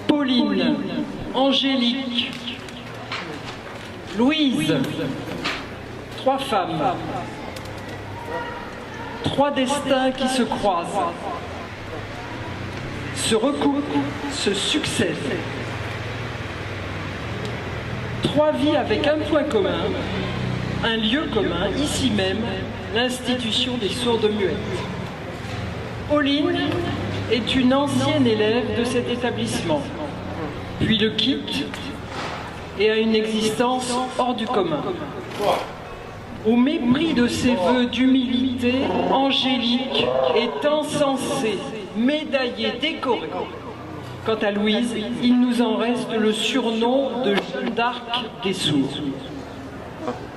Pauline, Angélique, Louise, 3 femmes, 3 destins qui se croisent, se recoupent, se succèdent. 3 vies avec un point commun, un lieu commun, ici même, l'institution des sourdes-muettes. Pauline est une ancienne élève de cet établissement, puis le quitte et a une existence hors du commun. Au mépris de ses vœux d'humilité, Angélique est encensée, médaillée, décorée. Quant à Louise, il nous en reste le surnom de Jeanne d'Arc des sourds.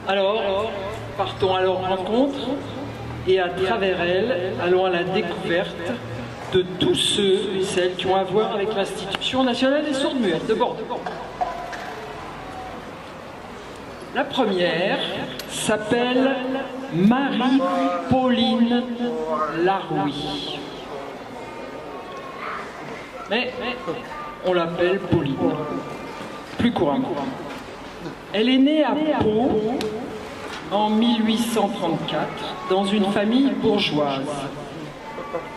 Alors, partons à leur rencontre et à travers elle, allons à la découverte de tous ceux et celles qui ont à voir avec l'Institution nationale des sourdes-muettes de Bordeaux. La première s'appelle Marie-Pauline Larouille. Mais on l'appelle Pauline, plus couramment. Elle est née à Pau en 1834 dans une famille bourgeoise.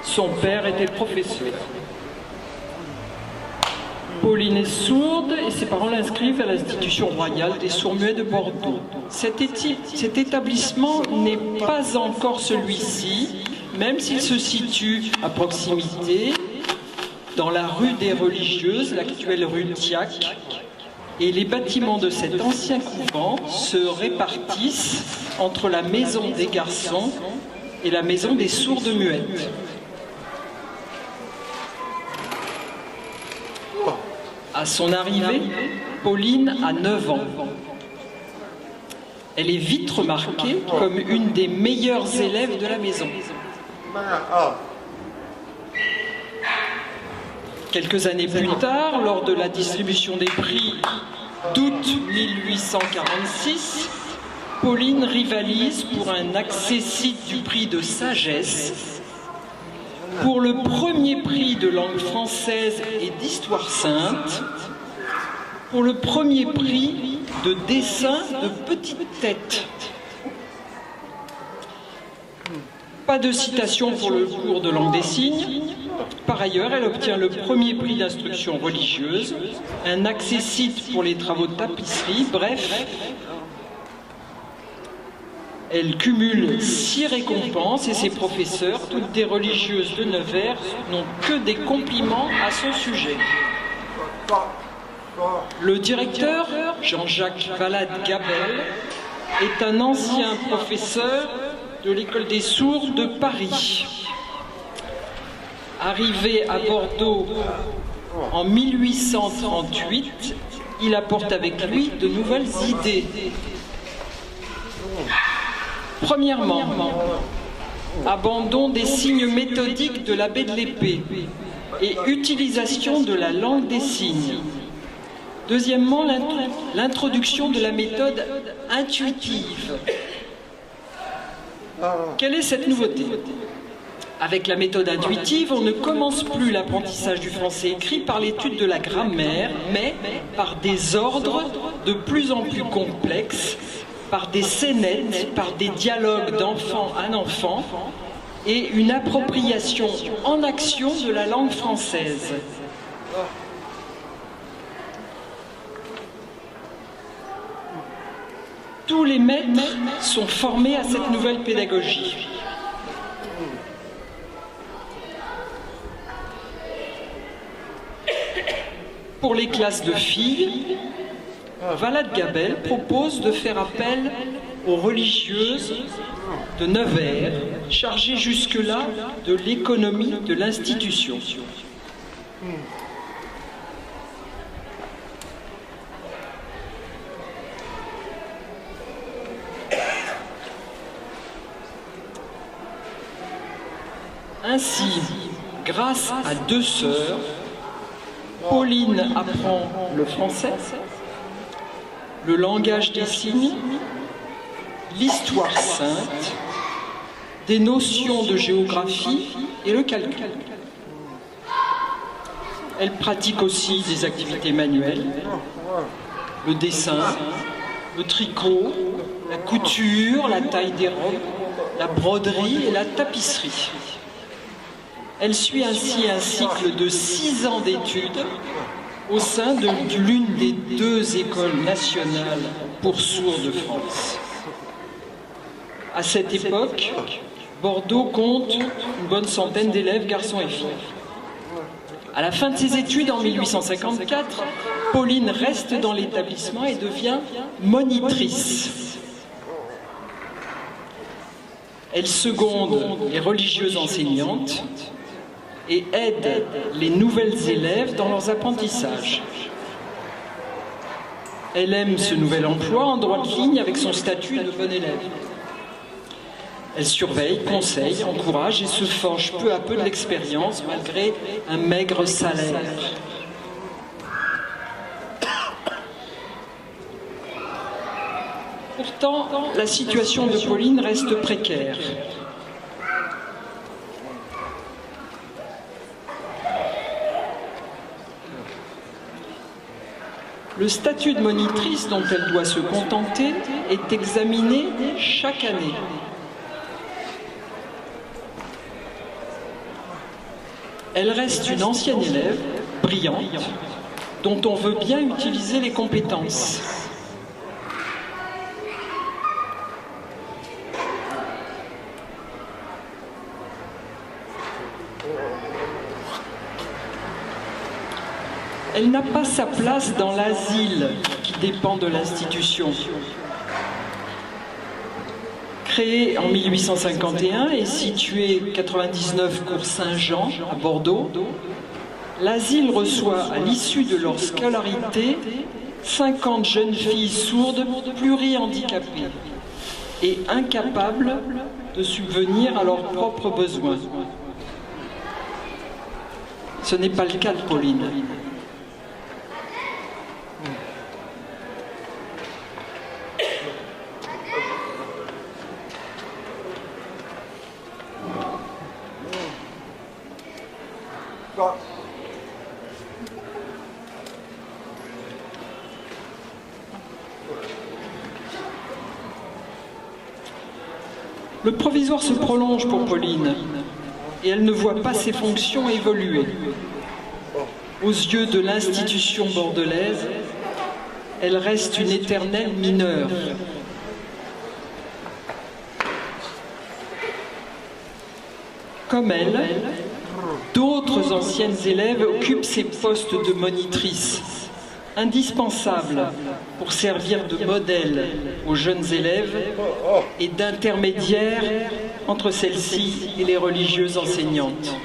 Son père était professeur. Pauline est sourde et ses parents l'inscrivent à l'Institution royale des sourds-muets de Bordeaux. Cet établissement n'est pas encore celui-ci, même s'il se situe à proximité, dans la rue des Religieuses, l'actuelle rue Thiac, et les bâtiments de cet ancien couvent se répartissent entre la maison des garçons et la maison des sourdes-muettes. À son arrivée, Pauline a 9 ans. Elle est vite remarquée comme une des meilleures élèves de la maison. Quelques années plus tard, lors de la distribution des prix d'août 1846, Pauline rivalise pour un accessit du prix de sagesse, pour le premier prix de langue française et d'histoire sainte, pour le premier prix de dessin de petite tête. Pas de citation pour le cours de langue des signes. Par ailleurs, elle obtient le premier prix d'instruction religieuse, un accessit pour les travaux de tapisserie, bref, elle cumule 6 récompenses et ses professeurs, toutes des religieuses de Nevers, n'ont que des compliments à son sujet. Le directeur, Jean-Jacques Valade-Gabel, est un ancien professeur de l'école des sourds de Paris. Arrivé à Bordeaux en 1838, il apporte avec lui de nouvelles idées. Premièrement, abandon des signes méthodiques de l'abbé de l'Épée et utilisation de la langue des signes. Deuxièmement, l'introduction de la méthode intuitive. Quelle est cette nouveauté ? Avec la méthode intuitive, on ne commence plus l'apprentissage du français écrit par l'étude de la grammaire, mais par des ordres de plus en plus complexes, par des scénettes, par des dialogues d'enfant à enfant et une appropriation en action de la langue française. Tous les maîtres sont formés à cette nouvelle pédagogie. Pour les classes de filles, Valade-Gabel propose de faire appel aux religieuses de Nevers, chargées jusque-là de l'économie de l'institution. Ainsi, grâce à 2 sœurs, Pauline apprend le français, le langage des signes, l'histoire sainte, des notions de géographie et le calcul. Elle pratique aussi des activités manuelles, le dessin, le tricot, la couture, la taille des robes, la broderie et la tapisserie. Elle suit ainsi un cycle de 6 ans d'études au sein de l'une des 2 écoles nationales pour sourds de France. À cette époque, Bordeaux compte une bonne centaine d'élèves, garçons et filles. À la fin de ses études, en 1854, Pauline reste dans l'établissement et devient monitrice. Elle seconde les religieuses enseignantes et aide les nouvelles élèves dans leurs apprentissages. Elle aime ce nouvel emploi en droite ligne avec son statut de bon élève. Elle surveille, conseille, encourage et se forge peu à peu de l'expérience malgré un maigre salaire. Pourtant, la situation de Pauline reste précaire. Le statut de monitrice dont elle doit se contenter est examiné chaque année. Elle reste une ancienne élève, brillante, dont on veut bien utiliser les compétences. Elle n'a pas sa place dans l'asile qui dépend de l'institution. Créé en 1851 et situé 99 cours Saint-Jean à Bordeaux, l'asile reçoit à l'issue de leur scolarité 50 jeunes filles sourdes plurihandicapées et incapables de subvenir à leurs propres besoins. Ce n'est pas le cas de Pauline. Le provisoire se prolonge pour Pauline et elle ne voit pas ses fonctions évoluer. Aux yeux de l'institution bordelaise, elle reste une éternelle mineure. Comme elle, d'autres anciennes élèves occupent ces postes de monitrice, indispensables pour servir de modèle aux jeunes élèves et d'intermédiaire entre celles-ci et les religieuses enseignantes.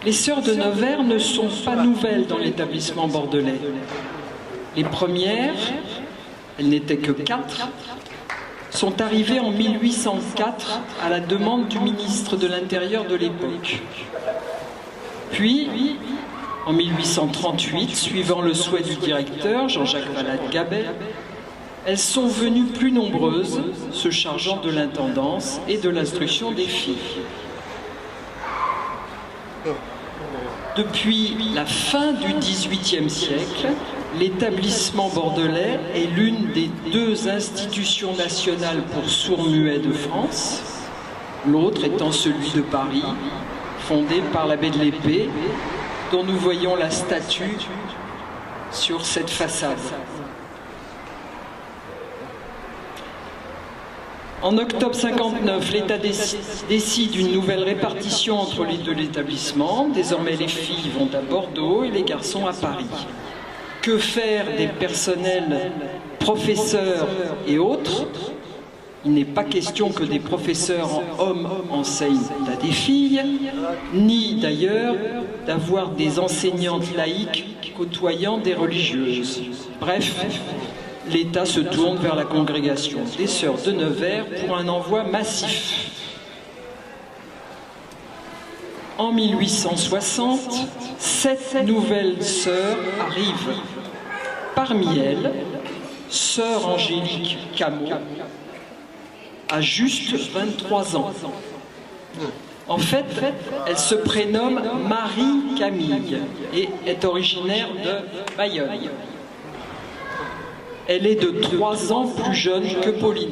Les sœurs de Nevers ne sont pas nouvelles dans l'établissement bordelais. Les premières, elles n'étaient que 4, sont arrivées en 1804 à la demande du ministre de l'Intérieur de l'époque. Puis, en 1838, suivant le souhait du directeur, Jean-Jacques Valade-Gabet, elles sont venues plus nombreuses, se chargeant de l'intendance et de l'instruction des filles. Depuis la fin du XVIIIe siècle, l'établissement bordelais est l'une des 2 institutions nationales pour sourds-muets de France, l'autre étant celui de Paris, fondé par l'abbé de l'Épée, dont nous voyons la statue sur cette façade. En octobre 59, l'État décide une nouvelle répartition entre les 2 établissements. Désormais, les filles vont à Bordeaux et les garçons à Paris. Que faire des personnels, professeurs et autres? Il n'est pas question que des professeurs hommes enseignent à des filles, ni d'ailleurs d'avoir des enseignantes laïques côtoyant des religieuses. Bref, l'État se tourne vers la congrégation des Sœurs de Nevers pour un envoi massif. En 1860, 7 nouvelles sœurs arrivent. Parmi elles, sœur Angélique Camot, a juste 23 ans. En fait, elle se prénomme Marie-Camille et est originaire de Bayonne. Elle est de 3 ans plus jeune que Pauline.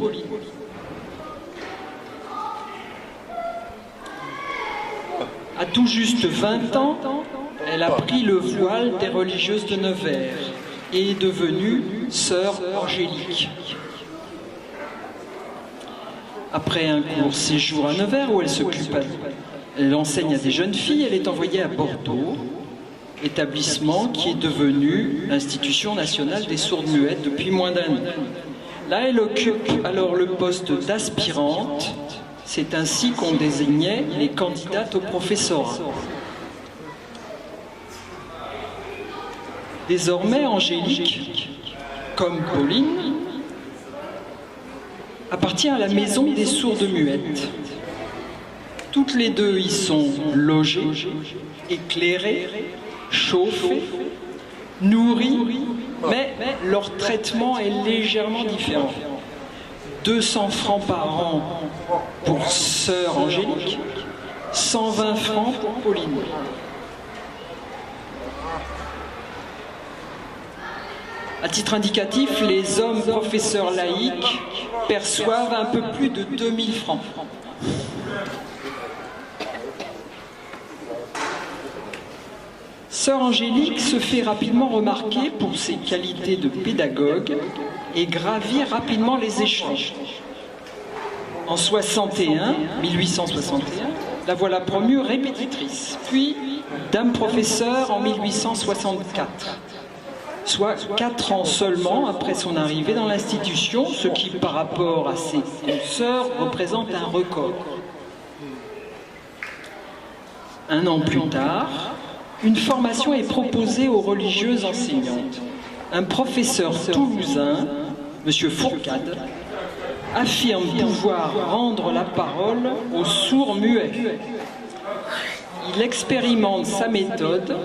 À tout juste 20 ans, elle a pris le voile des religieuses de Nevers et est devenue sœur Angélique. Après un court séjour à Nevers où elle enseigne à des jeunes filles, elle est envoyée à Bordeaux, établissement qui est devenu l'Institution nationale des sourdes-muettes depuis moins d'un an. Là, elle occupe alors le poste d'aspirante. C'est ainsi qu'on désignait les candidates au professorat. Désormais, Angélique, comme Pauline, appartient à la maison des sourdes-muettes. Toutes les deux y sont logées, éclairées, chauffées, nourries, mais leur traitement est légèrement différent. 200 francs par an pour sœur Angélique, 120 francs pour Pauline. À titre indicatif, les hommes professeurs laïcs perçoivent un peu plus de 2000 francs. Sœur Angélique se fait rapidement remarquer pour ses qualités de pédagogue et gravit rapidement les échelons. En 1861, la voilà promue répétitrice, puis dame professeure en 1864. Soit 4 ans seulement après son arrivée dans l'institution, ce qui, par rapport à ses consoeurs, représente un record. Un an plus tard, une formation est proposée aux religieuses enseignantes. Un professeur toulousain, M. Fourcade, affirme pouvoir rendre la parole aux sourds-muets. Il expérimente sa méthode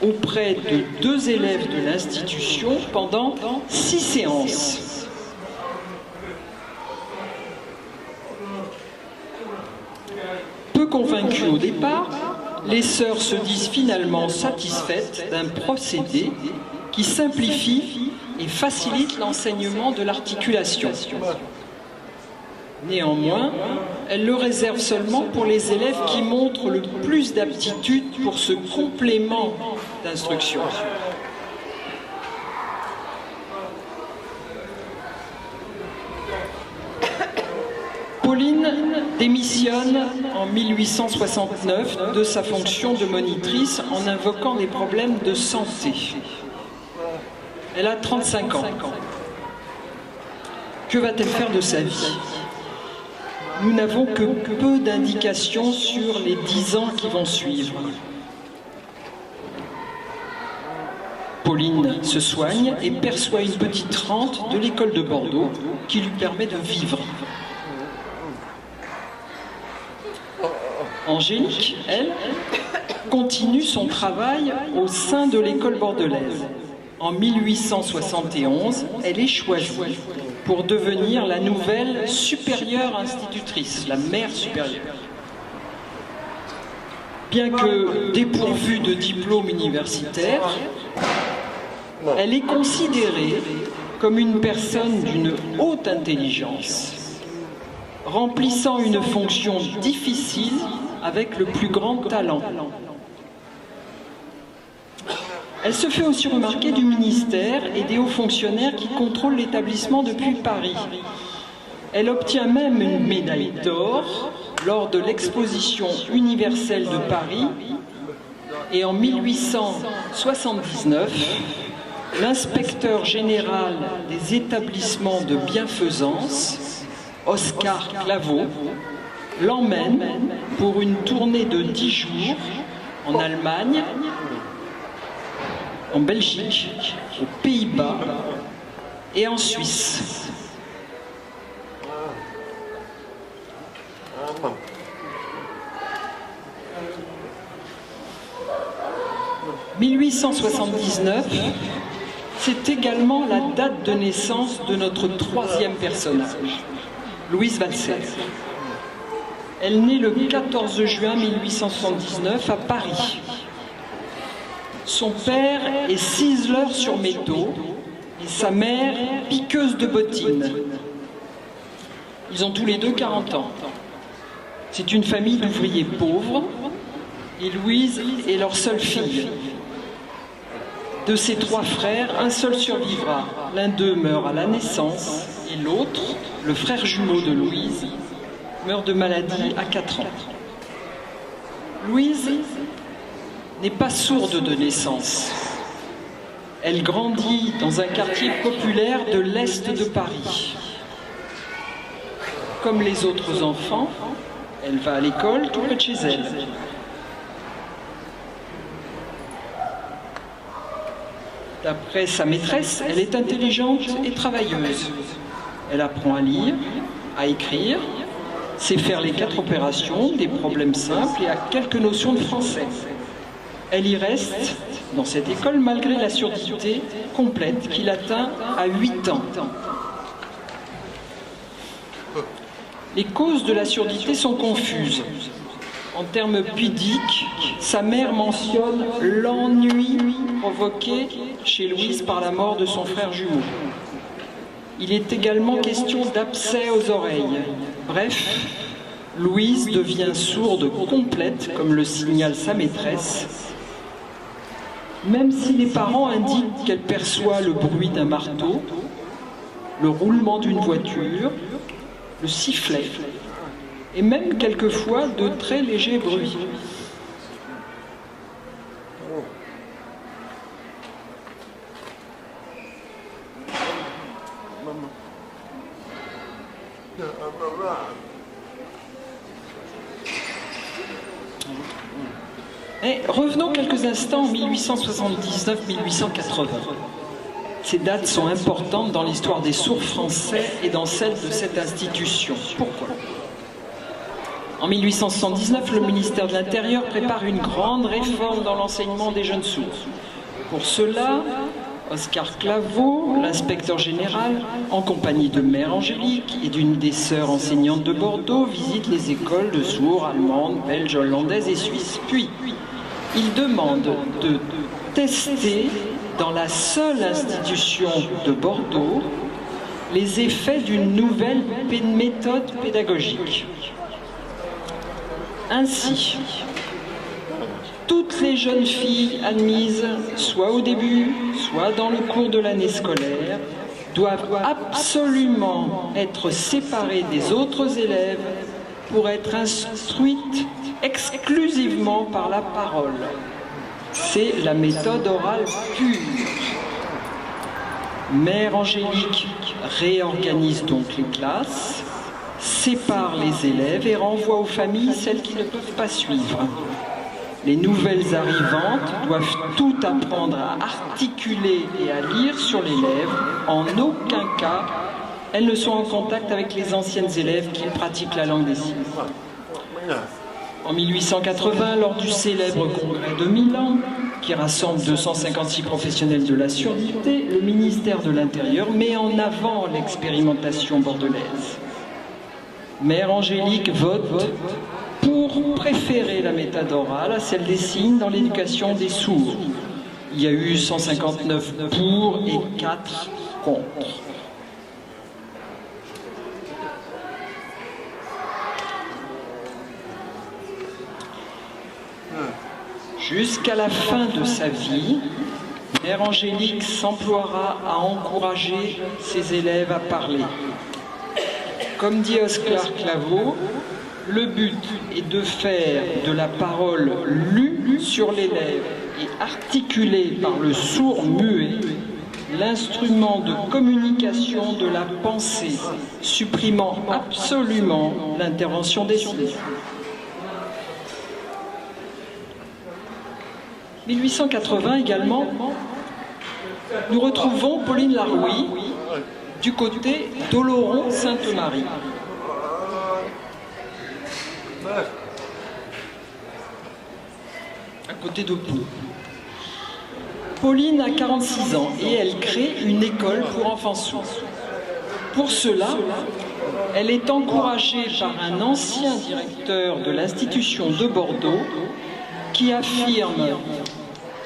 auprès de 2 élèves de l'institution pendant 6 séances. Peu convaincues au départ, les sœurs se disent finalement satisfaites d'un procédé qui simplifie et facilite l'enseignement de l'articulation. Néanmoins, elle le réserve seulement pour les élèves qui montrent le plus d'aptitude pour ce complément d'instruction. Pauline démissionne en 1869 de sa fonction de monitrice en invoquant des problèmes de santé. Elle a 35 ans. Que va-t-elle faire de sa vie ? Nous n'avons que peu d'indications sur les 10 ans qui vont suivre. Pauline se soigne et perçoit une petite rente de l'école de Bordeaux qui lui permet de vivre. Angélique, elle, continue son travail au sein de l'école bordelaise. En 1871, elle est choisie pour devenir la nouvelle supérieure institutrice, la mère supérieure. Bien que dépourvue de diplôme universitaire, elle est considérée comme une personne d'une haute intelligence, remplissant une fonction difficile avec le plus grand talent. Elle se fait aussi remarquer du ministère et des hauts fonctionnaires qui contrôlent l'établissement depuis Paris. Elle obtient même une médaille d'or lors de l'exposition universelle de Paris et en 1879, l'inspecteur général des établissements de bienfaisance, Oscar Claveau, l'emmène pour une tournée de 10 jours en Allemagne, en Belgique, aux Pays-Bas et en Suisse. « 1879, C'est également la date de naissance de notre troisième personnage, Louise Walser. Elle naît le 14 juin 1879 à Paris. Son père est ciseleur sur métaux et sa mère piqueuse de bottines. Ils ont tous les deux 40 ans. C'est une famille d'ouvriers pauvres et Louise est leur seule fille. De ses trois frères, un seul survivra. L'un d'eux meurt à la naissance et l'autre, le frère jumeau de Louise, meurt de maladie à 4 ans. Louise n'est pas sourde de naissance. Elle grandit dans un quartier populaire de l'Est de Paris. Comme les autres enfants, elle va à l'école tout près de chez elle. D'après sa maîtresse, elle est intelligente et travailleuse. Elle apprend à lire, à écrire, sait faire les 4 opérations, des problèmes simples et a quelques notions de français. Elle y reste dans cette école malgré la surdité complète qu'il atteint à 8 ans. Les causes de la surdité sont confuses. En termes pudiques, sa mère mentionne l'ennui provoqué chez Louise par la mort de son frère jumeau. Il est également question d'abcès aux oreilles. Bref, Louise devient sourde complète, comme le signale sa maîtresse, même si les parents indiquent qu'elle perçoit le bruit d'un marteau, le roulement d'une voiture, le sifflet, et même quelquefois de très légers bruits. Et revenons quelques instants en 1879-1880. Ces dates sont importantes dans l'histoire des sourds français et dans celle de cette institution. Pourquoi ? En 1879, le ministère de l'Intérieur prépare une grande réforme dans l'enseignement des jeunes sourds. Pour cela, Oscar Claveau, l'inspecteur général, en compagnie de Mère Angélique et d'une des sœurs enseignantes de Bordeaux, visite les écoles de sourds allemandes, belges, hollandaises et suisses. Puis, il demande de tester dans la seule institution de Bordeaux les effets d'une nouvelle méthode pédagogique. Ainsi, toutes les jeunes filles admises, soit au début, soit dans le cours de l'année scolaire, doivent absolument être séparées des autres élèves pour être instruites exclusivement par la parole. C'est la méthode orale pure. Mère Angélique réorganise donc les classes, sépare les élèves et renvoie aux familles celles qui ne peuvent pas suivre. Les nouvelles arrivantes doivent tout apprendre à articuler et à lire sur les lèvres. En aucun cas, elles ne sont en contact avec les anciennes élèves qui pratiquent la langue des signes. En 1880, lors du célèbre congrès de Milan, qui rassemble 256 professionnels de la surdité, le ministère de l'Intérieur met en avant l'expérimentation bordelaise. Mère Angélique vote pour préférer la méthode orale à celle des signes dans l'éducation des sourds. Il y a eu 159 pour et 4 contre. Jusqu'à la fin de sa vie, Mère Angélique s'emploiera à encourager ses élèves à parler. Comme dit Oscar Claveau, le but est de faire de la parole lue sur les lèvres et articulée par le sourd muet l'instrument de communication de la pensée, supprimant absolument l'intervention des sons. 1880 également, nous retrouvons Pauline Larouille du côté d'Oloron-Sainte-Marie. À côté de Pau. Pauline a 46 ans et elle crée une école pour enfants sourds. Pour cela, elle est encouragée par un ancien directeur de l'institution de Bordeaux qui affirme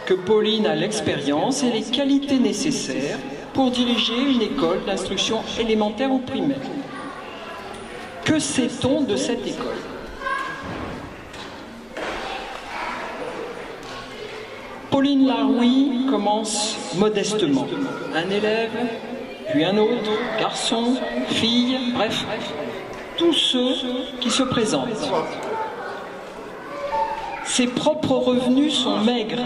que Pauline a l'expérience et les qualités nécessaires pour diriger une école d'instruction élémentaire ou primaire. Que sait-on de cette école ? Pauline Larouille commence modestement. Un élève, puis un autre, garçon, fille, bref, tous ceux qui se présentent. Ses propres revenus sont maigres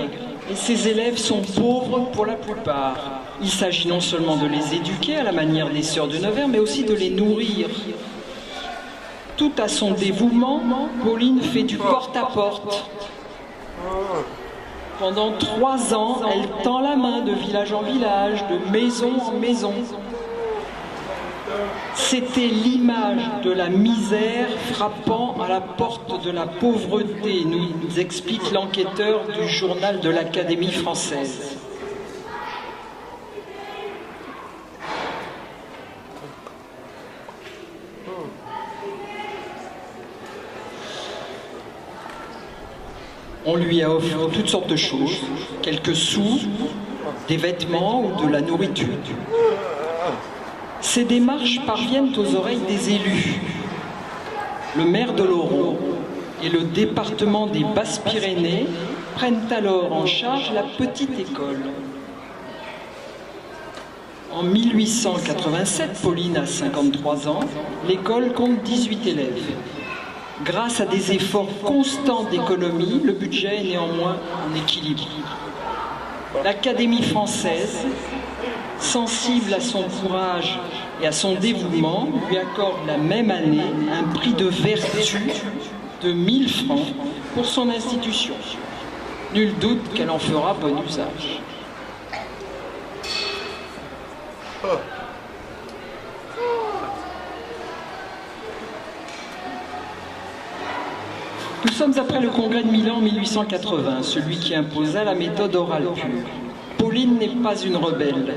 et ses élèves sont pauvres pour la plupart. Il s'agit non seulement de les éduquer à la manière des sœurs de Nevers, mais aussi de les nourrir. Tout à son dévouement, Pauline fait du porte-à-porte. Pendant 3 ans, elle tend la main de village en village, de maison en maison. C'était l'image de la misère frappant à la porte de la pauvreté, nous explique l'enquêteur du journal de l'Académie française. On lui a offert toutes sortes de choses, quelques sous, des vêtements ou de la nourriture. Ces démarches parviennent aux oreilles des élus. Le maire de l'Oron et le département des Basses-Pyrénées prennent alors en charge la petite école. En 1887, Pauline a 53 ans, l'école compte 18 élèves. Grâce à des efforts constants d'économie, le budget est néanmoins en équilibre. L'Académie française, sensible à son courage et à son dévouement, lui accorde la même année un prix de vertu de 1000 francs pour son institution. Nul doute qu'elle en fera bon usage. Nous sommes après le congrès de Milan en 1880, celui qui imposa la méthode orale pure. Pauline n'est pas une rebelle.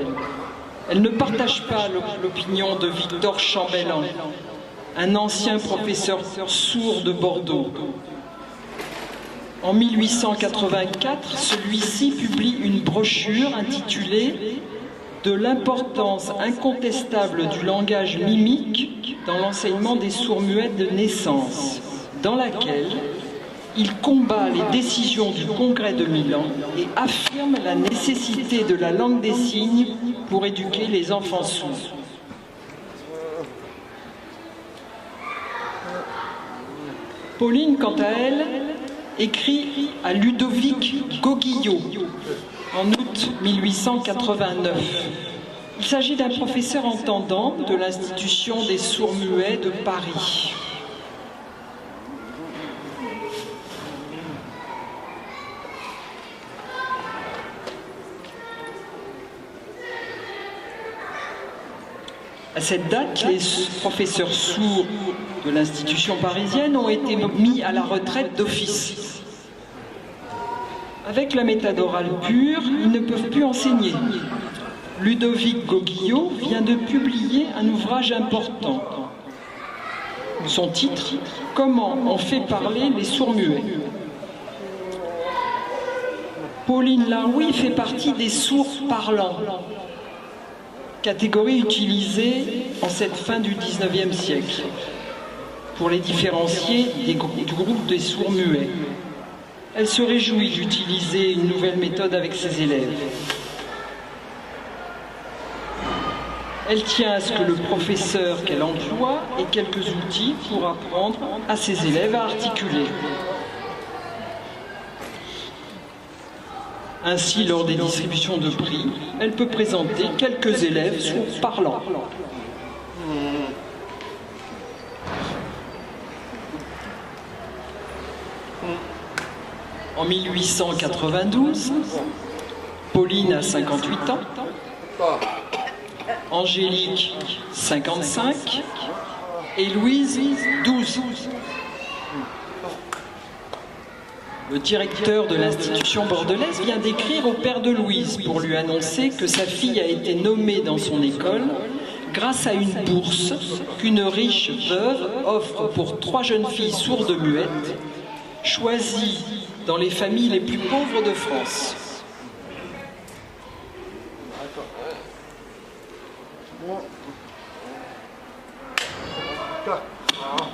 Elle ne partage pas l'opinion de Victor Chambellan, un ancien professeur sourd de Bordeaux. En 1884, celui-ci publie une brochure intitulée « De l'importance incontestable du langage mimique dans l'enseignement des sourds-muets de naissance », dans laquelle il combat les décisions du Congrès de Milan et affirme la nécessité de la langue des signes pour éduquer les enfants sourds. Pauline, quant à elle, écrit à Ludovic Gauguillot en août 1889. Il s'agit d'un professeur entendant de l'Institution des sourds-muets de Paris. À cette date, les professeurs sourds de l'institution parisienne ont été mis à la retraite d'office. Avec la méthode orale pure, ils ne peuvent plus enseigner. Ludovic Gauguillot vient de publier un ouvrage important. Son titre, « Comment on fait parler les sourds-muets ». Pauline Larouille fait partie des sourds parlants, catégorie utilisée en cette fin du XIXe siècle pour les différencier du groupe des sourds-muets. Elle se réjouit d'utiliser une nouvelle méthode avec ses élèves. Elle tient à ce que le professeur qu'elle emploie ait quelques outils pour apprendre à ses élèves à articuler. Ainsi, lors des distributions de prix, elle peut présenter quelques élèves sourds parlants. En 1892, Pauline a 58 ans, Angélique 55 et Louise 12. Le directeur de l'institution bordelaise vient d'écrire au père de Louise pour lui annoncer que sa fille a été nommée dans son école grâce à une bourse qu'une riche veuve offre pour 3 jeunes filles sourdes-muettes, choisies dans les familles les plus pauvres de France.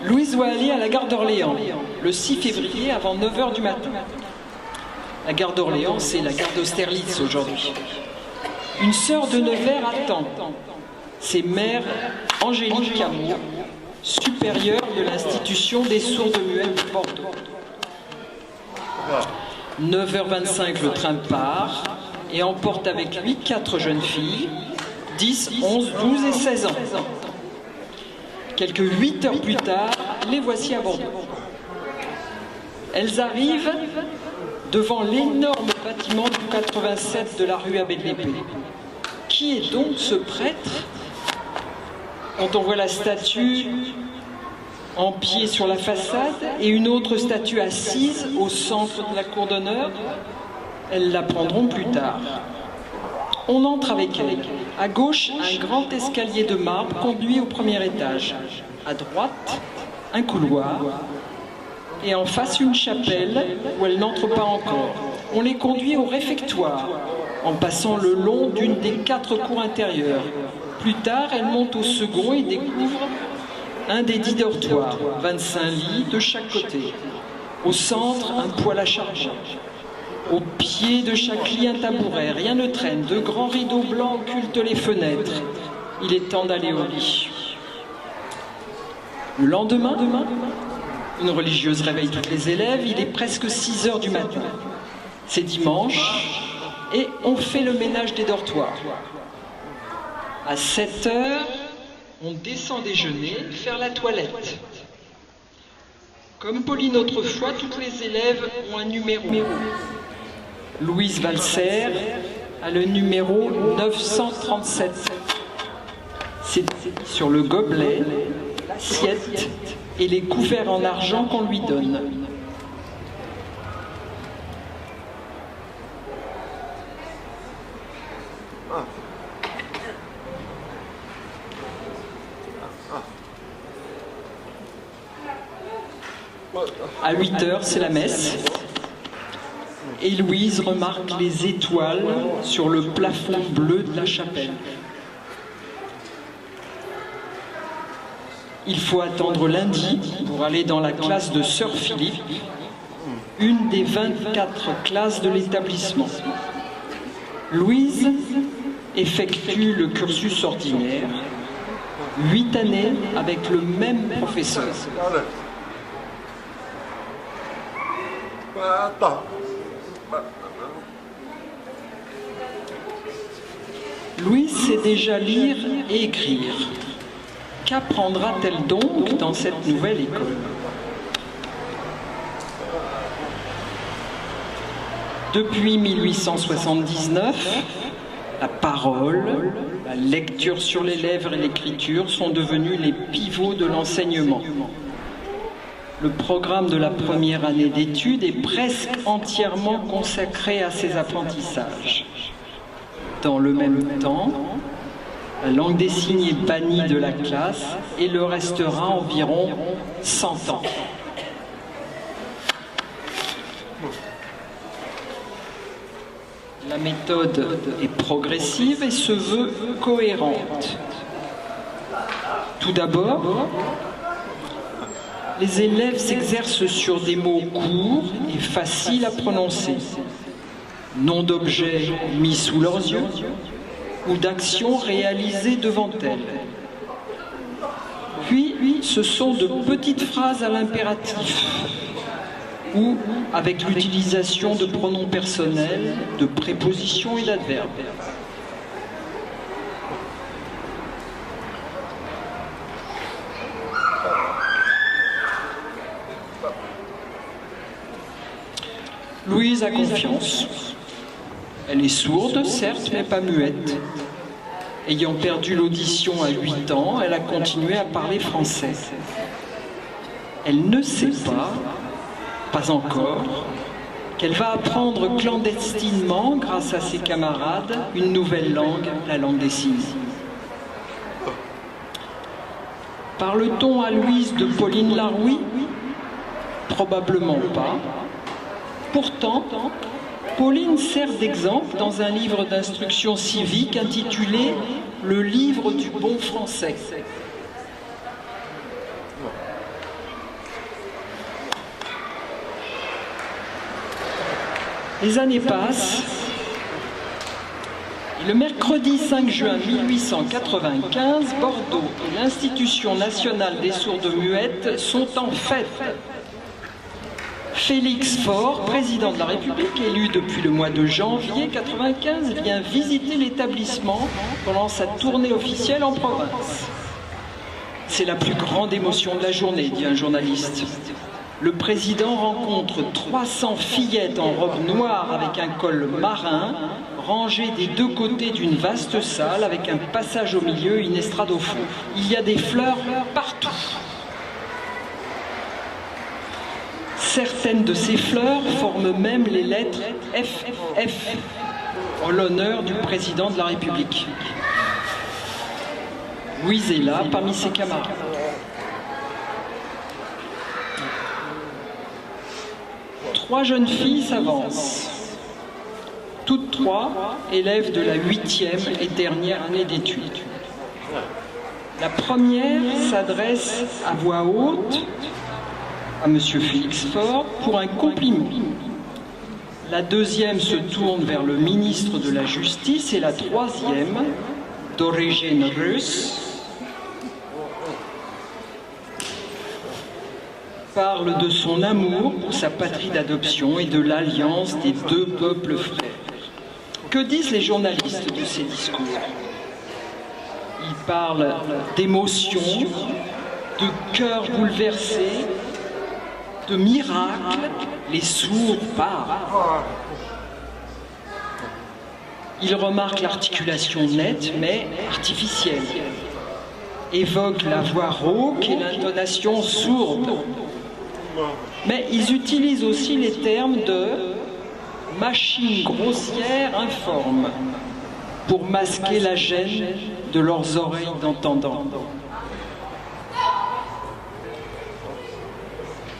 Louise doit aller à la gare d'Orléans le 6 février avant 9 h du matin. La gare d'Orléans, c'est la gare d'Austerlitz aujourd'hui. Une sœur de Nevers attend. C'est mère Angélique Cameau, supérieure de l'institution des sourdes-muettes de Bordeaux. 9 h 25, le train part et emporte avec lui 4 jeunes filles, 10, 11, 12 et 16 ans. Quelques 8 heures plus tard, les voici à Bordeaux. Elles arrivent devant l'énorme bâtiment du 87 de la rue Abbé de l'Épée. Qui est donc ce prêtre? Quand on voit la statue en pied sur la façade et une autre statue assise au centre de la cour d'honneur, elles l'apprendront plus tard. On entre avec elle. À gauche, un grand escalier de marbre conduit au premier étage. À droite, un couloir. Et en face, une chapelle où elles n'entrent pas encore. On les conduit au réfectoire, en passant le long d'une des 4 cours intérieures. Plus tard, elles montent au second et découvrent un des 10 dortoirs, 25 lits de chaque côté. Au centre, un poêle à charbon. Au pied de chaque lit, un tabouret, rien ne traîne, de grands rideaux blancs occultent les fenêtres. Il est temps d'aller au lit. Le lendemain, une religieuse réveille tous les élèves, il est presque 6 h du matin. C'est dimanche et on fait le ménage des dortoirs. À 7 h, on descend déjeuner, faire la toilette. Comme Pauline autrefois, tous les élèves ont un numéro. Louise Valser a le numéro 937. C'est sur le gobelet, l'assiette et les couverts en argent qu'on lui donne. À 8 h, c'est la messe. Et Louise remarque les étoiles sur le plafond bleu de la chapelle. Il faut attendre lundi pour aller dans la classe de Sœur Philippe, une des 24 classes de l'établissement. Louise effectue le cursus ordinaire, 8 années avec le même professeur. Louise sait déjà lire et écrire. Qu'apprendra-t-elle donc dans cette nouvelle école? Depuis 1879, la parole, la lecture sur les lèvres et l'écriture sont devenus les pivots de l'enseignement. Le programme de la première année d'études est presque entièrement consacré à ces apprentissages. Dans le même temps, la langue des signes est bannie de la classe et le restera environ 100 ans. La méthode est progressive et se veut cohérente. Tout d'abord, les élèves s'exercent sur des mots courts et faciles à prononcer. Noms d'objets mis sous leurs yeux ou d'actions réalisées devant elles. Puis, ce sont de petites phrases à l'impératif ou avec l'utilisation de pronoms personnels, de prépositions et d'adverbes. Louise a confiance. Elle est sourde, certes, mais pas muette. Ayant perdu l'audition à 8 ans, elle a continué à parler français. Elle ne sait pas encore, qu'elle va apprendre clandestinement, grâce à ses camarades, une nouvelle langue, la langue des signes. Parle-t-on à Louise de Pauline Larouille? Probablement pas. Pourtant, Pauline sert d'exemple dans un livre d'instruction civique intitulé « Le livre du bon français ». Les années passent et le mercredi 5 juin 1895, Bordeaux et l'Institution nationale des sourdes-muettes sont en fête. Félix Faure, président de la République, élu depuis le mois de janvier 1995, vient visiter l'établissement pendant sa tournée officielle en province. C'est la plus grande émotion de la journée, dit un journaliste. Le président rencontre 300 fillettes en robe noire avec un col marin, rangées des deux côtés d'une vaste salle avec un passage au milieu et une estrade au fond. Il y a des fleurs partout. Certaines de ces fleurs forment même les lettres FF, en l'honneur du président de la République. Louise est là parmi ses camarades. Trois jeunes filles s'avancent. Toutes trois élèves de la 8e et dernière année d'études. La première s'adresse à voix haute à M. Félix Faure pour un compliment. La deuxième se tourne vers le ministre de la Justice et la troisième, d'origine russe, parle de son amour pour sa patrie d'adoption et de l'alliance des deux peuples frères. Que disent les journalistes de ces discours? Ils parlent d'émotions, de cœurs bouleversés, de miracles. Les sourds parlent. Ils remarquent l'articulation nette mais artificielle, évoquent la voix rauque et l'intonation sourde. Mais ils utilisent aussi les termes de machine grossière informe pour masquer la gêne de leurs oreilles d'entendants.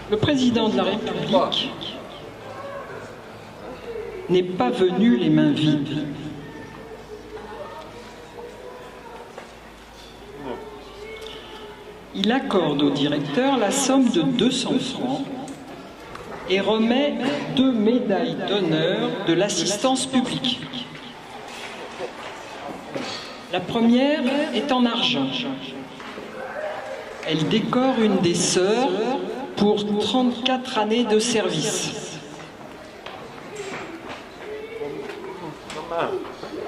Le président de la République n'est pas venu les mains vides. Il accorde au directeur la somme de 200 francs et remet 2 médailles d'honneur de l'assistance publique. La première est en argent. Elle décore une des sœurs pour 34 années de service.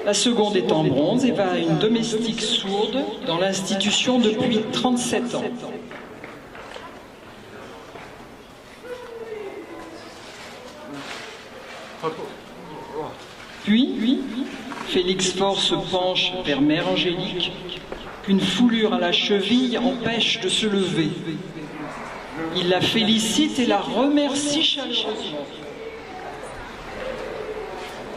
La seconde est en bronze et va à une domestique sourde dans l'institution depuis 37 ans. Puis, Félix Faure se penche vers Mère Angélique, qu'une foulure à la cheville empêche de se lever. Il la félicite et la remercie chaleureusement.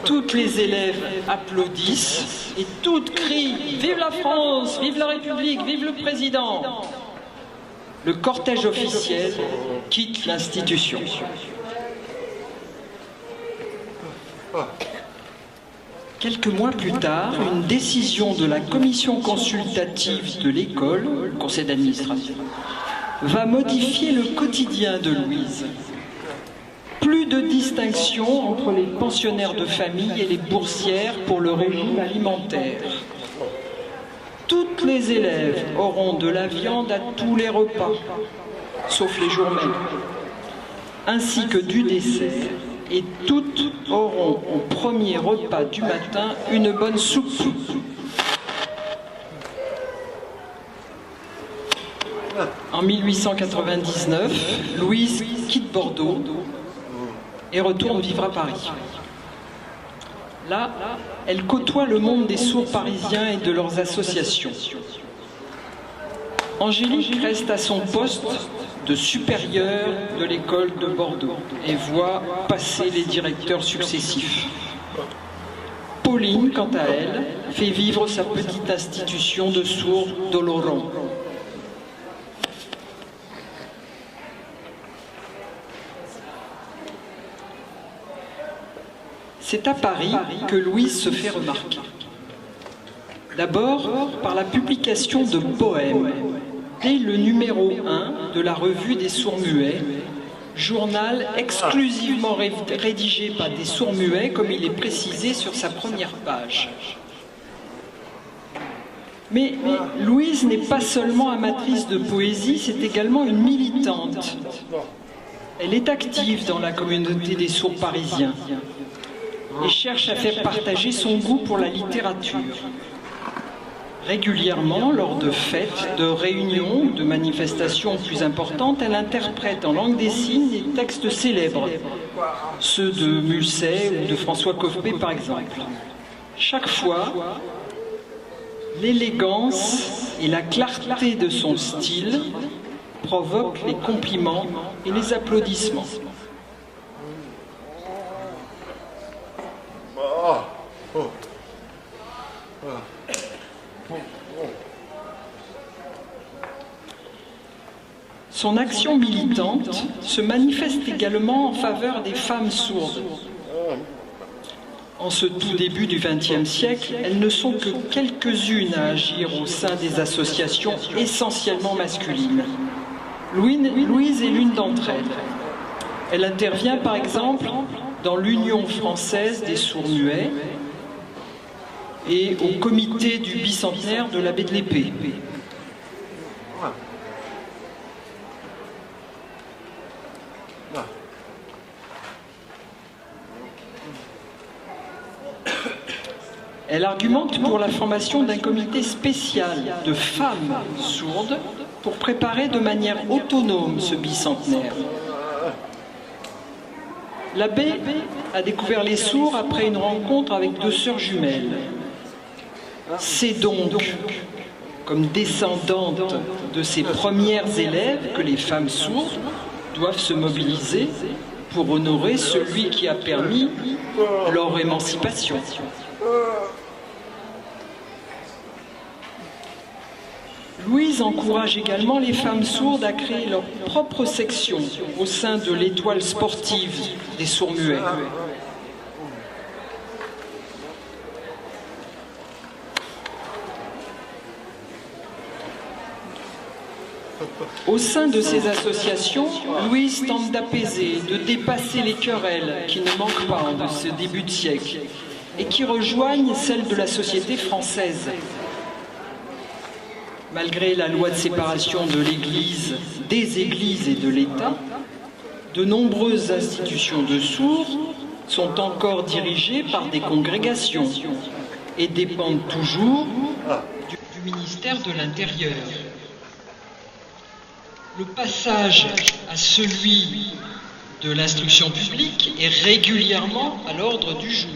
Toutes les élèves applaudissent et toutes crient « Vive la France, vive la République, vive le président !» Le cortège officiel quitte l'institution. Quelques mois plus tard, une décision de la commission consultative de l'école, le conseil d'administration, va modifier le quotidien de Louise. Plus de distinction entre les pensionnaires de famille et les boursières pour le régime alimentaire. Toutes les élèves auront de la viande à tous les repas, sauf les jours mêmes, ainsi que du dessert. Et toutes auront au premier repas du matin une bonne soupe. En 1899, Louise quitte Bordeaux et retourne vivre à Paris. Là, elle côtoie le monde des sourds parisiens et de leurs associations. Angélique reste à son poste de supérieur de l'école de Bordeaux et voit passer les directeurs successifs. Pauline, quant à elle, fait vivre sa petite institution de sourds d'Oloron. C'est à Paris que Louise se fait remarquer. D'abord par la publication de poèmes dès le numéro 1 de la Revue des Sourds-Muets, journal exclusivement rédigé par des sourds-muets, comme il est précisé sur sa première page. Mais Louise n'est pas seulement amatrice de poésie, c'est également une militante. Elle est active dans la communauté des sourds parisiens et cherche à faire partager son goût pour la littérature. Régulièrement, lors de fêtes, de réunions, de manifestations plus importantes, elle interprète en langue des signes des textes célèbres, ceux de Musset ou de François Coffet par exemple. Chaque fois, l'élégance et la clarté de son style provoquent les compliments et les applaudissements. Son action militante se manifeste également en faveur des femmes sourdes. En ce tout début du XXe siècle, elles ne sont que quelques-unes à agir au sein des associations essentiellement masculines. Louise est l'une d'entre elles. Elle intervient par exemple dans l'Union française des sourds-muets et au comité du bicentenaire de l'abbé de l'Épée. Elle argumente pour la formation d'un comité spécial de femmes sourdes pour préparer de manière autonome ce bicentenaire. L'abbé a découvert les sourds après une rencontre avec deux sœurs jumelles. C'est donc comme descendante de ses premières élèves que les femmes sourdes doivent se mobiliser pour honorer celui qui a permis leur émancipation. Louise encourage également les femmes sourdes à créer leur propre section au sein de l'étoile sportive des sourds-muets. Au sein de ces associations, Louise tente d'apaiser, de dépasser les querelles qui ne manquent pas de ce début de siècle et qui rejoignent celles de la société française. Malgré la loi de séparation de l'Église, des Églises et de l'État, de nombreuses institutions de sourds sont encore dirigées par des congrégations et dépendent toujours du ministère de l'Intérieur. Le passage à celui de l'instruction publique est régulièrement à l'ordre du jour.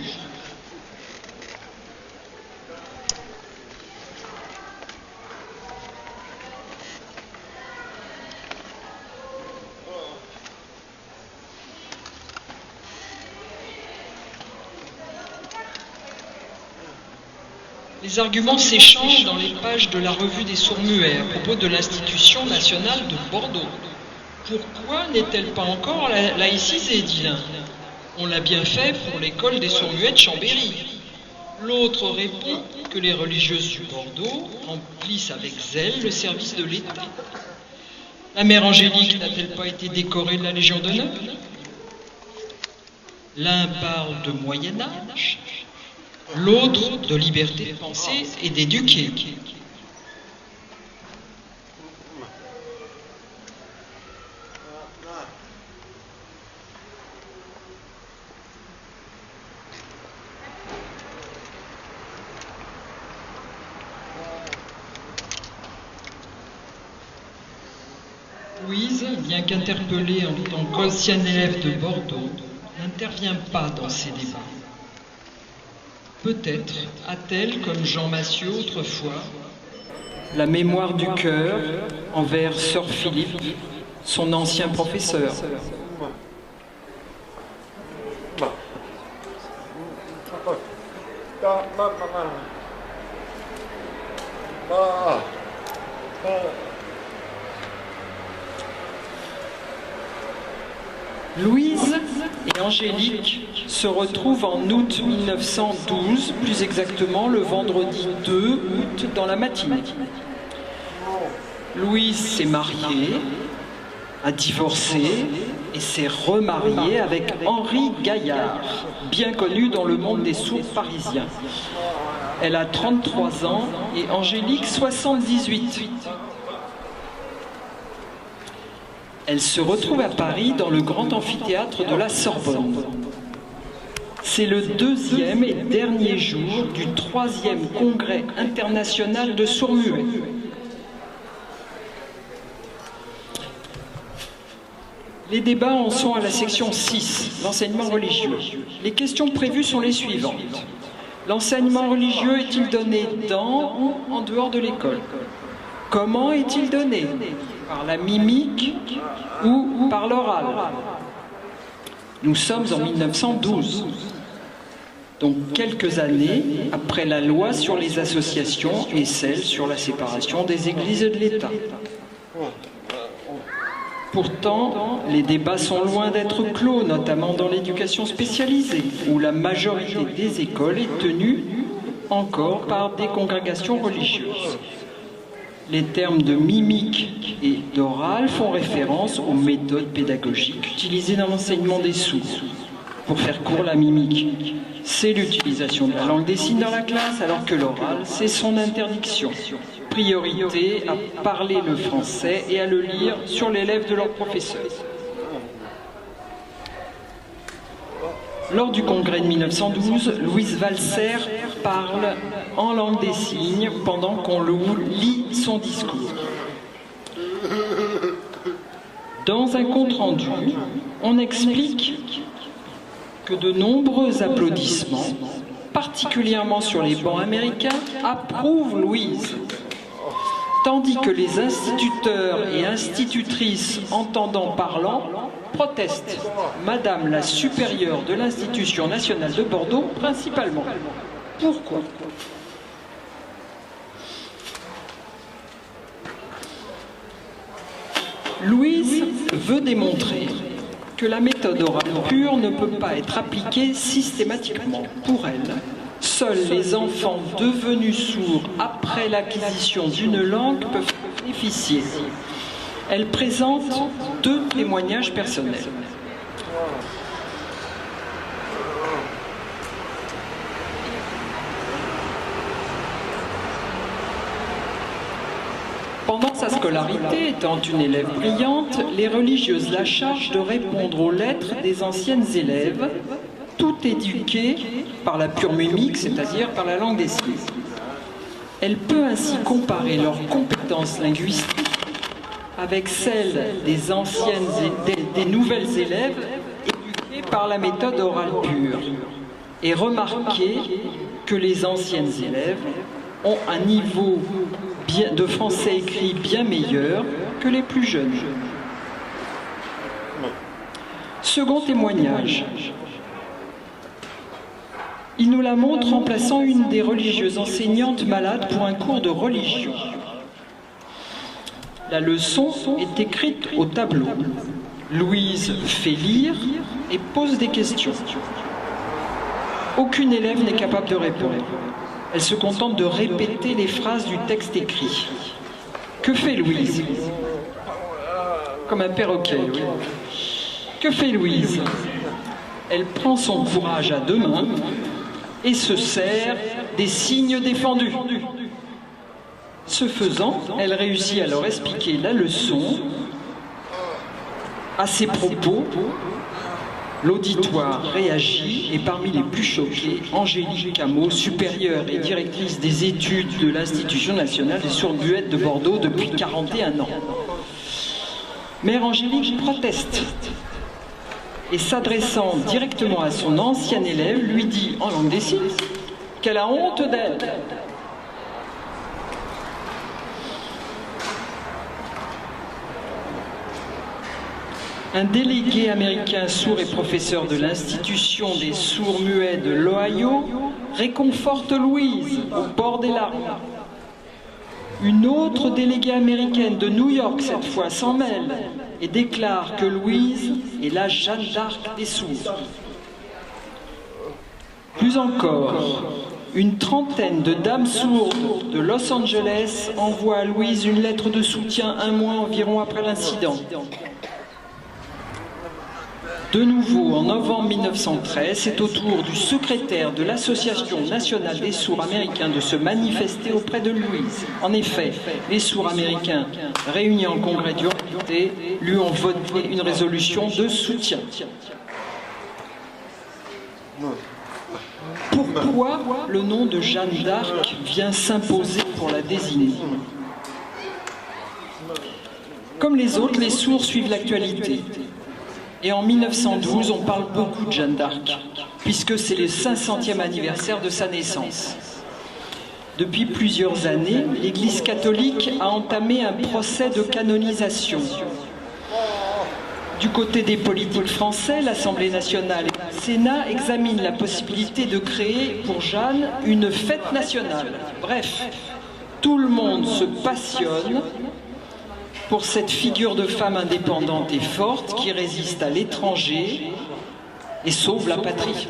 Les arguments s'échangent dans les pages de la Revue des Sourds-Muets à propos de l'Institution nationale de Bordeaux. Pourquoi n'est-elle pas encore laïcisée, dit l'un? On l'a bien fait pour l'école des Sourds-Muets de Chambéry. L'autre répond que les religieuses du Bordeaux remplissent avec zèle le service de l'État. La mère Angélique n'a-t-elle pas été décorée de la Légion d'honneur? L'un parle de Moyen-Âge, l'autre de liberté de penser et d'éduquer. Louise, bien qu'interpellée en tant qu'ancien élève de Bordeaux, n'intervient pas dans ces débats. Peut-être a-t-elle, comme Jean Massieu autrefois, la mémoire du cœur envers Sœur Philippe son ancien professeur. Louise et Angélique se retrouvent en août 1912, plus exactement le vendredi 2 août dans la matinée. Louise s'est mariée, a divorcé et s'est remariée avec Henri Gaillard, bien connu dans le monde des sourds parisiens. Elle a 33 ans et Angélique 78. Elle se retrouve à Paris dans le grand amphithéâtre de la Sorbonne. C'est le deuxième et dernier jour du 3e congrès international de sourds-muets. Les débats en sont à la section 6, l'enseignement religieux. Les questions prévues sont les suivantes. L'enseignement religieux est-il donné dans ou en dehors de l'école? Comment est-il donné? Par la mimique ou par l'oral? Nous sommes en 1912, donc quelques années après la loi sur les associations et celle sur la séparation des églises et de l'État. Pourtant, les débats sont loin d'être clos, notamment dans l'éducation spécialisée, où la majorité des écoles est tenue encore par des congrégations religieuses. Les termes de mimique et d'oral font référence aux méthodes pédagogiques utilisées dans l'enseignement des sourds. Pour faire court, la mimique, c'est l'utilisation de la langue des signes dans la classe, alors que l'oral, c'est son interdiction. Priorité à parler le français et à le lire sur les lèvres de leur professeur. Lors du congrès de 1912, Louise Valser parle en langue des signes pendant qu'on lit son discours. Dans un compte-rendu, on explique que de nombreux applaudissements, particulièrement sur les bancs américains, approuvent Louise, tandis que les instituteurs et institutrices entendant parlant protestent. Madame la supérieure de l'Institution nationale de Bordeaux, principalement. Pourquoi ? Louise veut démontrer que la méthode orale pure ne peut pas être appliquée systématiquement. Pour elle, seuls les enfants devenus sourds après l'acquisition d'une langue peuvent bénéficier. Elle présente 2 témoignages personnels. Pendant sa scolarité, étant une élève brillante, les religieuses la chargent de répondre aux lettres des anciennes élèves, toutes éduquées par la pure mimique, c'est-à-dire par la langue des signes. Elle peut ainsi comparer leurs compétences linguistiques avec celles des anciennes et des nouvelles élèves éduquées par la méthode orale pure et remarquer que les anciennes élèves ont un niveau de français écrit bien meilleur que les plus jeunes. Second témoignage. Il nous la montre en plaçant une des religieuses enseignantes malades pour un cours de religion. La leçon est écrite au tableau. Louise fait lire et pose des questions. Aucune élève n'est capable de répondre. Elle se contente de répéter les phrases du texte écrit. Que fait Louise? Comme un perroquet. Oui. Que fait Louise? Elle prend son courage à 2 mains et se sert des signes défendus. Ce faisant, elle réussit à leur expliquer la leçon. À ses propos, l'auditoire réagit et parmi les plus choqués, Angélique Cameau, supérieure et directrice des études de l'Institution nationale des sourds-muettes de Bordeaux depuis 41 ans. Mère Angélique proteste et s'adressant directement à son ancien élève, lui dit en langue des signes qu'elle a honte d'elle. Un délégué américain sourd et professeur de l'Institution des sourds-muets de l'Ohio réconforte Louise au bord des larmes. Une autre déléguée américaine de New York, cette fois, s'en mêle et déclare que Louise est la Jeanne d'Arc des sourds. Plus encore, une trentaine de dames sourdes de Los Angeles envoient à Louise une lettre de soutien un mois environ après l'incident. De nouveau, en novembre 1913, c'est au tour du secrétaire de l'Association nationale des sourds américains de se manifester auprès de Louise. En effet, les sourds américains réunis en congrès d'humanité lui ont voté une résolution de soutien. Pourquoi le nom de Jeanne d'Arc vient s'imposer pour la désigner? Comme les autres, les sourds suivent l'actualité. Et en 1912, on parle beaucoup de Jeanne d'Arc, puisque c'est le 500e anniversaire de sa naissance. Depuis plusieurs années, l'Église catholique a entamé un procès de canonisation. Du côté des politiques français, l'Assemblée nationale et le Sénat examinent la possibilité de créer pour Jeanne une fête nationale. Bref, tout le monde se passionne pour cette figure de femme indépendante et forte qui résiste à l'étranger et sauve la patrie.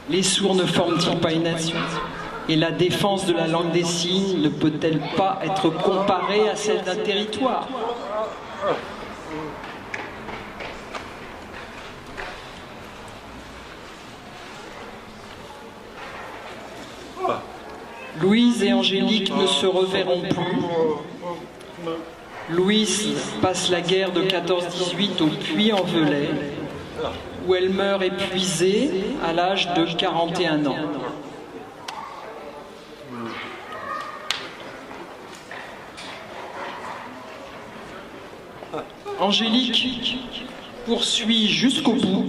Les sourds ne forment-ils pas une nation? Et la défense de la langue des signes ne peut-elle pas être comparée à celle d'un territoire? Louise et Angélique ne se reverront plus. Louise passe la guerre de 14-18 au Puy-en-Velay, où elle meurt épuisée à l'âge de 41 ans. Angélique poursuit jusqu'au bout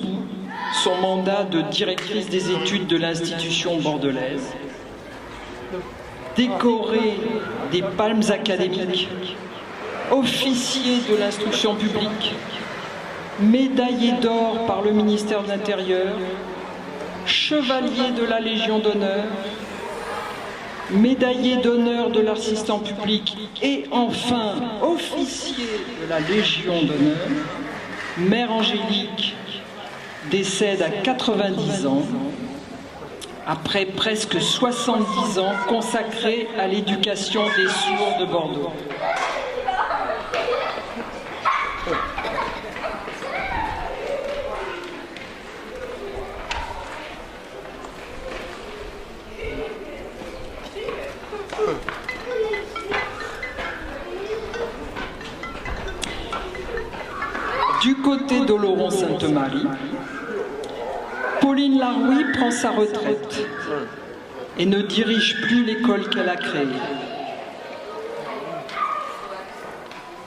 son mandat de directrice des études de l'institution bordelaise, décorée des palmes académiques, officier de l'instruction publique, médaillé d'or par le ministère de l'Intérieur, chevalier de la Légion d'honneur, médaillé d'honneur de l'assistant public et enfin officier de la Légion d'honneur. Mère Angélique décède à 90 ans, après presque 70 ans consacrés à l'éducation des sourds de Bordeaux. Du côté d'Oloron-Sainte-Marie, Pauline Larouille prend sa retraite et ne dirige plus l'école qu'elle a créée.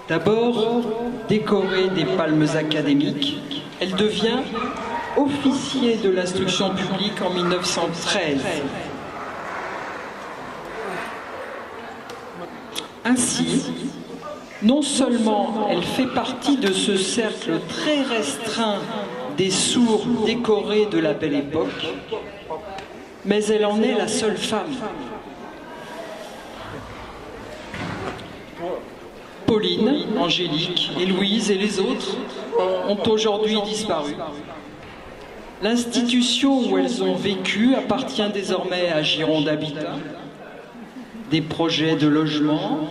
D'abord décorée des palmes académiques, elle devient officier de l'instruction publique en 1913. Ainsi, non seulement elle fait partie de ce cercle très restreint des sourds décorés de la Belle Époque, mais elle en est la seule femme. Pauline, Angélique et Louise et les autres ont aujourd'hui disparu. L'institution où elles ont vécu appartient désormais à Gironde Habitat. Des projets de logement,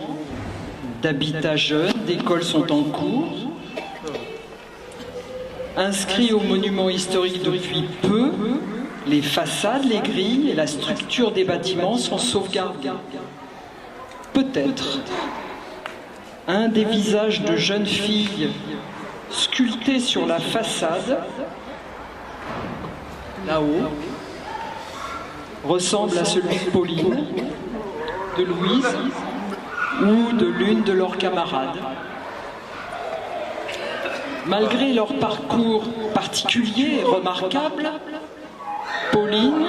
d'habitat jeune, d'écoles sont en cours. Inscrits au monument historique depuis peu, les façades, les grilles et la structure des bâtiments sont sauvegardés. Peut-être un des visages de jeunes filles sculptés sur la façade, là-haut, ressemble à celui de Pauline, de Louise ou de l'une de leurs camarades. Malgré leur parcours particulier et remarquable, Pauline,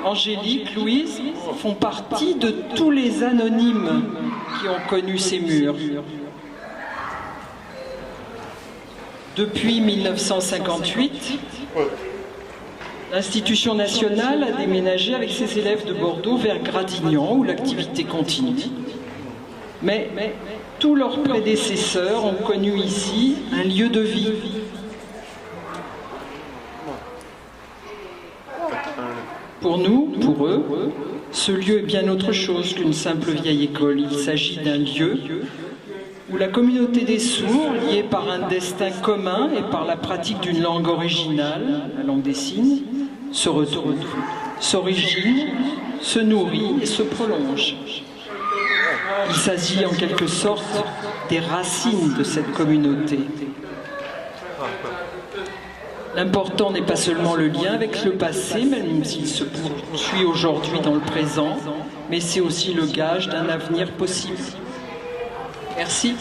Angélique, Louise font partie de tous les anonymes qui ont connu ces murs. Depuis 1958, l'institution nationale a déménagé avec ses élèves de Bordeaux vers Gradignan, où l'activité continue. Mais tous leurs prédécesseurs ont connu ici un lieu de vie. Pour nous, pour eux, ce lieu est bien autre chose qu'une simple vieille école. Il s'agit d'un lieu où la communauté des sourds, liée par un destin commun et par la pratique d'une langue originale, la langue des signes, se retrouve, s'origine, se nourrit et se prolonge. Il s'agit en quelque sorte des racines de cette communauté. L'important n'est pas seulement le lien avec le passé, même s'il se poursuit aujourd'hui dans le présent, mais c'est aussi le gage d'un avenir possible. Merci.